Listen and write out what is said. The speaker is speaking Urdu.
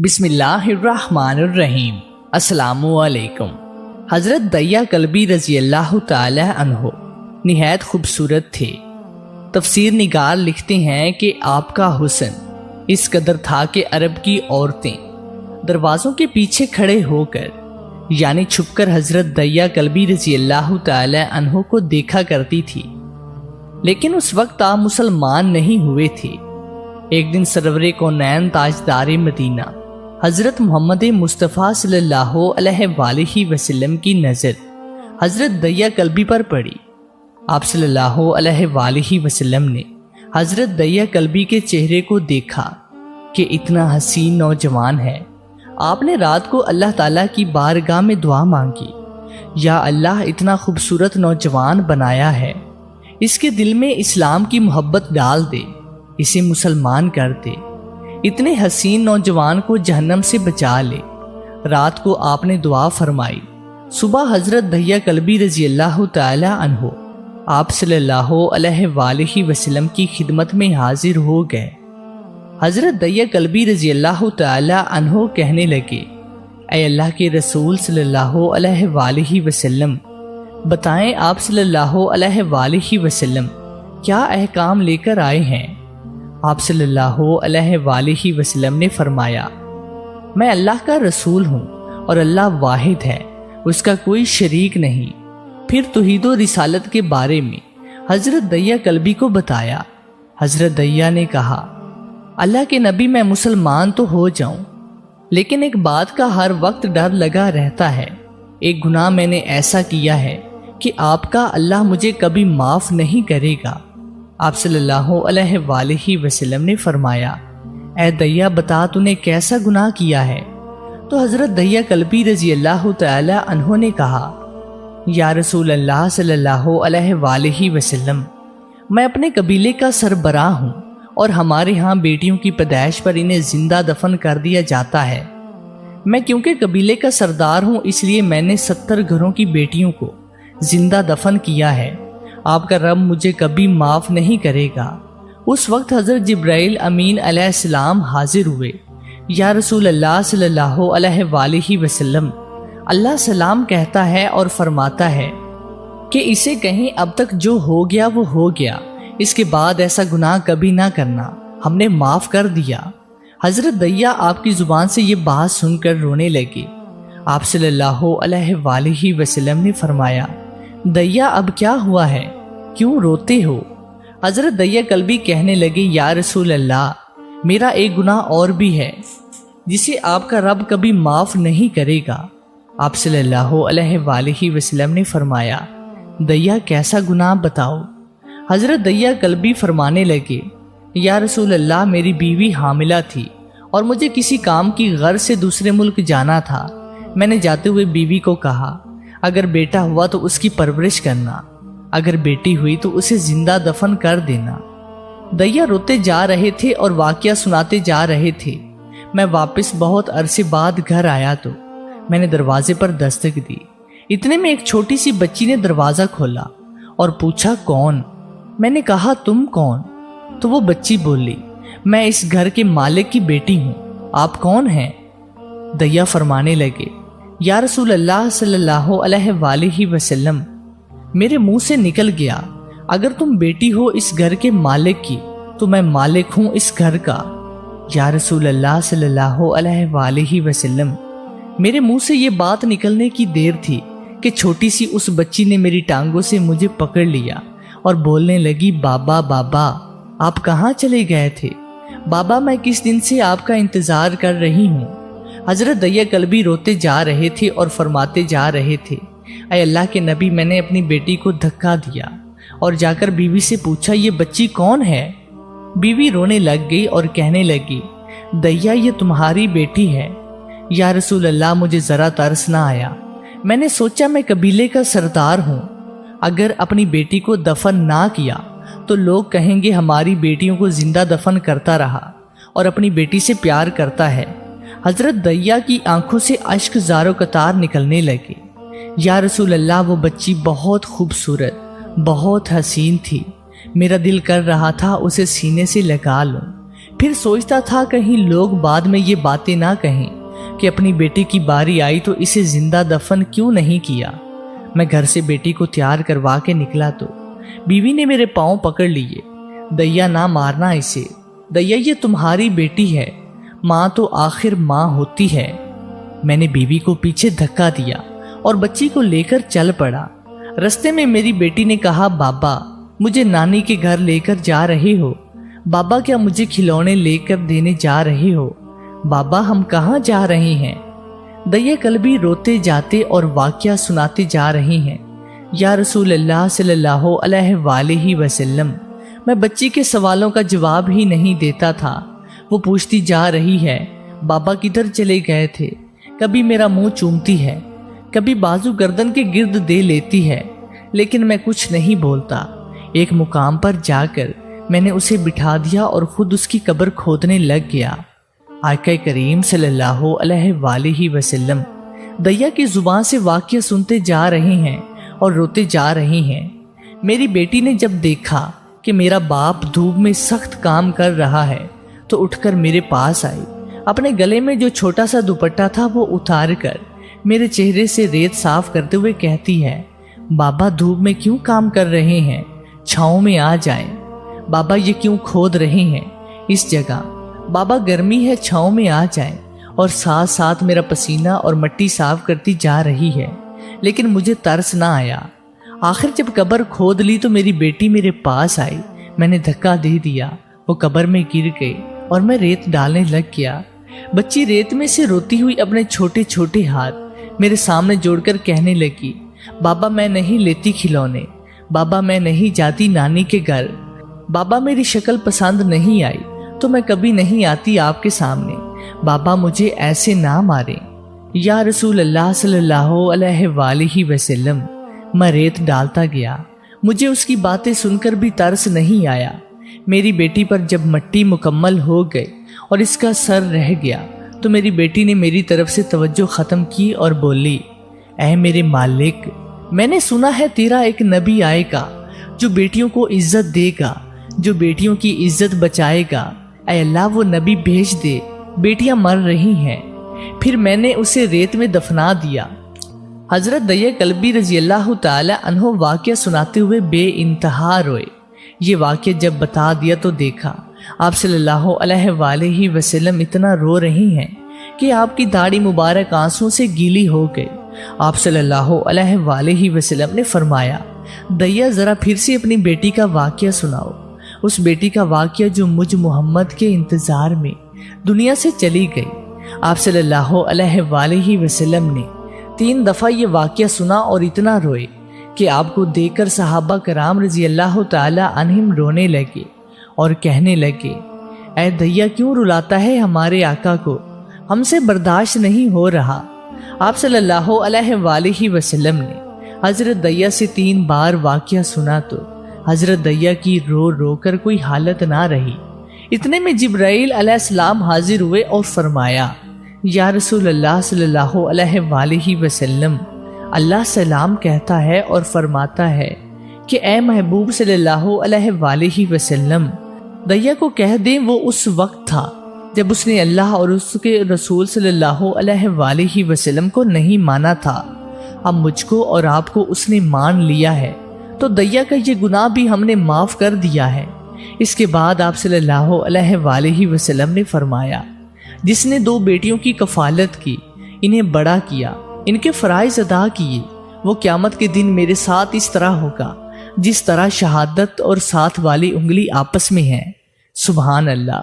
بسم اللہ الرحمن الرحیم۔ السلام علیکم۔ حضرت دیا کلبی رضی اللہ تعالی عنہ نہایت خوبصورت تھے۔ تفسیر نگار لکھتے ہیں کہ آپ کا حسن اس قدر تھا کہ عرب کی عورتیں دروازوں کے پیچھے کھڑے ہو کر یعنی چھپ کر حضرت دیا کلبی رضی اللہ تعالی عنہ کو دیکھا کرتی تھی، لیکن اس وقت آپ مسلمان نہیں ہوئے تھے۔ ایک دن سرور کونین تاجدار مدینہ حضرت محمد مصطفیٰ صلی اللہ علیہ وآلہ وسلم کی نظر حضرت دیا کلبی پر پڑی۔ آپ صلی اللہ علیہ وآلہ وسلم نے حضرت دیا کلبی کے چہرے کو دیکھا کہ اتنا حسین نوجوان ہے۔ آپ نے رات کو اللہ تعالیٰ کی بارگاہ میں دعا مانگی، یا اللہ اتنا خوبصورت نوجوان بنایا ہے، اس کے دل میں اسلام کی محبت ڈال دے، اسے مسلمان کر دے، اتنے حسین نوجوان کو جہنم سے بچا لے۔ رات کو آپ نے دعا فرمائی۔ صبح حضرت دیا کلبی رضی اللہ تعالی عنہ آپ صلی اللہ علیہ وآلہ وسلم کی خدمت میں حاضر ہو گئے۔ حضرت دیا کلبی رضی اللہ تعالی عنہ کہنے لگے، اے اللہ کے رسول صلی اللہ علیہ وآلہ وسلم، بتائیں آپ صلی اللہ علیہ وآلہ وسلم کیا احکام لے کر آئے ہیں؟ آپ صلی اللہ علیہ وآلہ وسلم نے فرمایا، میں اللہ کا رسول ہوں اور اللہ واحد ہے، اس کا کوئی شریک نہیں۔ پھر توحید و رسالت کے بارے میں حضرت دیا کلبی کو بتایا۔ حضرت دیا نے کہا، اللہ کے نبی، میں مسلمان تو ہو جاؤں، لیکن ایک بات کا ہر وقت ڈر لگا رہتا ہے۔ ایک گناہ میں نے ایسا کیا ہے کہ آپ کا اللہ مجھے کبھی معاف نہیں کرے گا۔ آپ صلی اللہ علیہ وآلہ وسلم نے فرمایا، اے دیا بتا تو نے کیسا گناہ کیا ہے؟ تو حضرت دیا کلبی رضی اللہ تعالی عنہ نے کہا، یا رسول اللہ صلی اللہ علیہ وآلہ وسلم، میں اپنے قبیلے کا سربراہ ہوں اور ہمارے ہاں بیٹیوں کی پیدائش پر انہیں زندہ دفن کر دیا جاتا ہے۔ میں کیونکہ قبیلے کا سردار ہوں، اس لیے میں نے 70 گھروں کی بیٹیوں کو زندہ دفن کیا ہے۔ آپ کا رب مجھے کبھی معاف نہیں کرے گا۔ اس وقت حضرت جبرائیل امین علیہ السلام حاضر ہوئے۔ یا رسول اللہ صلی اللہ علیہ وآلہ وسلم، اللہ سلام کہتا ہے اور فرماتا ہے کہ اسے کہیں اب تک جو ہو گیا وہ ہو گیا، اس کے بعد ایسا گناہ کبھی نہ کرنا، ہم نے معاف کر دیا۔ حضرت دیا آپ کی زبان سے یہ بات سن کر رونے لگے۔ آپ صلی اللہ علیہ وآلہ وسلم نے فرمایا، دیا اب کیا ہوا ہے، کیوں روتے ہو؟ حضرت دیا کلبی کہنے لگے، یا رسول اللہ، میرا ایک گناہ اور بھی ہے جسے آپ کا رب کبھی معاف نہیں کرے گا۔ آپ صلی اللہ علیہ وآلہ وسلم نے فرمایا، دیا کیسا گناہ بتاؤ؟ حضرت دیا کلبی فرمانے لگے، یا رسول اللہ، میری بیوی حاملہ تھی اور مجھے کسی کام کی غرض سے دوسرے ملک جانا تھا۔ میں نے جاتے ہوئے بیوی کو کہا، اگر بیٹا ہوا تو اس کی پرورش کرنا، اگر بیٹی ہوئی تو اسے زندہ دفن کر دینا۔ دیا روتے جا رہے تھے اور واقعہ سناتے جا رہے تھے۔ میں واپس بہت عرصے بعد گھر آیا تو میں نے دروازے پر دستک دی۔ اتنے میں ایک چھوٹی سی بچی نے دروازہ کھولا اور پوچھا، کون؟ میں نے کہا، تم کون؟ تو وہ بچی بولی، میں اس گھر کے مالک کی بیٹی ہوں، آپ کون ہیں؟ دیا فرمانے لگے، یا رسول اللہ صلی اللہ علیہ وآلہ وسلم، میرے منہ سے نکل گیا، اگر تم بیٹی ہو اس گھر کے مالک کی تو میں مالک ہوں اس گھر کا۔ یا رسول اللہ صلی اللہ علیہ وآلہ وسلم، میرے منہ سے یہ بات نکلنے کی دیر تھی کہ چھوٹی سی اس بچی نے میری ٹانگوں سے مجھے پکڑ لیا اور بولنے لگی، بابا بابا، آپ کہاں چلے گئے تھے؟ بابا، میں کس دن سے آپ کا انتظار کر رہی ہوں۔ حضرت دیا کلبی روتے جا رہے تھے اور فرماتے جا رہے تھے، اے اللہ کے نبی، میں نے اپنی بیٹی کو دھکا دیا اور جا کر بیوی سے پوچھا، یہ بچی کون ہے؟ بیوی رونے لگ گئی اور کہنے لگی، دیا یہ تمہاری بیٹی ہے۔ یا رسول اللہ، مجھے ذرا ترس نہ آیا، میں نے سوچا میں قبیلے کا سردار ہوں، اگر اپنی بیٹی کو دفن نہ کیا تو لوگ کہیں گے ہماری بیٹیوں کو زندہ دفن کرتا رہا اور اپنی بیٹی سے پیار کرتا ہے۔ حضرت دیا کی آنکھوں سے اشک زارو قطار نکلنے لگے۔ یا رسول اللہ، وہ بچی بہت خوبصورت، بہت حسین تھی، میرا دل کر رہا تھا اسے سینے سے لگا لوں، پھر سوچتا تھا کہیں لوگ بعد میں یہ باتیں نہ کہیں کہ اپنی بیٹی کی باری آئی تو اسے زندہ دفن کیوں نہیں کیا۔ میں گھر سے بیٹی کو تیار کروا کے نکلا تو بیوی نے میرے پاؤں پکڑ لیے۔ دیا نہ مارنا اسے، دیا یہ تمہاری بیٹی ہے، ماں تو آخر ماں ہوتی ہے۔ میں نے بیوی کو پیچھے دھکا دیا اور بچی کو لے کر چل پڑا۔ رستے میں میری بیٹی نے کہا، بابا مجھے نانی کے گھر لے کر جا رہے ہو؟ بابا کیا مجھے کھلونے لے کر دینے جا رہے ہو؟ بابا ہم کہاں جا رہے ہیں؟ دیا قلبی روتے جاتے اور واقعہ سناتے جا رہی ہیں۔ یا رسول اللہ صلی اللہ علیہ وآلہ وسلم، میں بچی کے سوالوں کا جواب ہی نہیں دیتا تھا۔ وہ پوچھتی جا رہی ہے، بابا کدھر چلے گئے تھے؟ کبھی میرا منہ چومتی ہے، کبھی بازو گردن کے گرد دے لیتی ہے، لیکن میں کچھ نہیں بولتا۔ ایک مقام پر جا کر میں نے اسے بٹھا دیا اور خود اس کی قبر کھودنے لگ گیا۔ آقا کریم صلی اللہ علیہ وآلہ وسلم دیا کی زبان سے واقعہ سنتے جا رہے ہیں اور روتے جا رہے ہیں۔ میری بیٹی نے جب دیکھا کہ میرا باپ دھوپ میں سخت کام کر رہا ہے تو اٹھ کر میرے پاس آئی۔ اپنے گلے میں جو چھوٹا سا دوپٹہ تھا وہ اتار کر میرے چہرے سے ریت صاف کرتے ہوئے کہتی ہے، بابا دھوپ میں کیوں کام کر رہے ہیں؟ چھاؤں میں آ جائیں۔ بابا یہ کیوں کھود رہے ہیں اس جگہ؟ بابا گرمی ہے، چھاؤں میں آ جائیں۔ اور ساتھ ساتھ میرا پسینہ اور مٹی صاف کرتی جا رہی ہے، لیکن مجھے ترس نہ آیا۔ آخر جب قبر کھود لی تو میری بیٹی میرے پاس آئی۔ میں نے دھکا دے دیا، وہ قبر میں گر گئی اور میں ریت ڈالنے لگ گیا۔ بچی ریت میں سے روتی ہوئی اپنے چھوٹے چھوٹے ہاتھ میرے سامنے جوڑ کر کہنے لگی، بابا میں نہیں لیتی کھلونے، بابا میں نہیں جاتی نانی کے گھر، بابا میری شکل پسند نہیں آئی تو میں کبھی نہیں آتی آپ کے سامنے، بابا مجھے ایسے نہ ماریں۔ یا رسول اللہ صلی اللہ علیہ وآلہ وسلم، میں ریت ڈالتا گیا۔ مجھے اس کی باتیں سن کر بھی ترس نہیں آیا۔ میری بیٹی پر جب مٹی مکمل ہو گئی اور اس کا سر رہ گیا تو میری بیٹی نے میری طرف سے توجہ ختم کی اور بولی، اے میرے مالک، میں نے سنا ہے تیرا ایک نبی آئے گا جو بیٹیوں کو عزت دے گا، جو بیٹیوں کی عزت بچائے گا۔ اے اللہ وہ نبی بھیج دے، بیٹیاں مر رہی ہیں۔ پھر میں نے اسے ریت میں دفنا دیا۔ حضرت دیا کلبی رضی اللہ تعالی عنہ واقعہ سناتے ہوئے بے انتہا روئے۔ یہ واقعہ جب بتا دیا تو دیکھا آپ صلی اللہ علیہ وآلہ وسلم اتنا رو رہی ہیں کہ آپ کی داڑھی مبارک آنسوں سے گیلی ہو گئی۔ آپ صلی اللہ علیہ وآلہ وسلم نے فرمایا، دیا ذرا پھر سے اپنی بیٹی کا واقعہ سناؤ، اس بیٹی کا واقعہ جو مجھ محمد کے انتظار میں دنیا سے چلی گئی۔ آپ صلی اللہ علیہ وآلہ وسلم نے 3 دفعہ یہ واقعہ سنا اور اتنا روئے کہ آپ کو دیکھ کر صحابہ کرام رضی اللہ تعالی عنہم رونے لگے اور کہنے لگے، اے دیا کیوں رلاتا ہے ہمارے آقا کو، ہم سے برداشت نہیں ہو رہا۔ آپ صلی اللہ علیہ وآلہ وسلم نے حضرت دیا سے 3 بار واقعہ سنا تو حضرت دیا کی رو رو کر کوئی حالت نہ رہی۔ اتنے میں جبرائیل علیہ السلام حاضر ہوئے اور فرمایا، یا رسول اللہ صلی اللہ علیہ وآلہ وسلم، اللہ سلام کہتا ہے اور فرماتا ہے کہ اے محبوب صلی اللہ علیہ وآلہ وسلم، دیا کو کہہ دیں وہ اس وقت تھا جب اس نے اللہ اور اس کے رسول صلی اللہ علیہ وآلہ وسلم کو نہیں مانا تھا۔ اب مجھ کو اور آپ کو اس نے مان لیا ہے تو دیا کا یہ گناہ بھی ہم نے معاف کر دیا ہے۔ اس کے بعد آپ صلی اللہ علیہ وآلہ وسلم نے فرمایا، جس نے 2 بیٹیوں کی کفالت کی، انہیں بڑا کیا، ان کے فرائض ادا کیے، وہ قیامت کے دن میرے ساتھ اس طرح ہوگا جس طرح شہادت اور ساتھ والی انگلی آپس میں ہیں۔ سبحان اللہ۔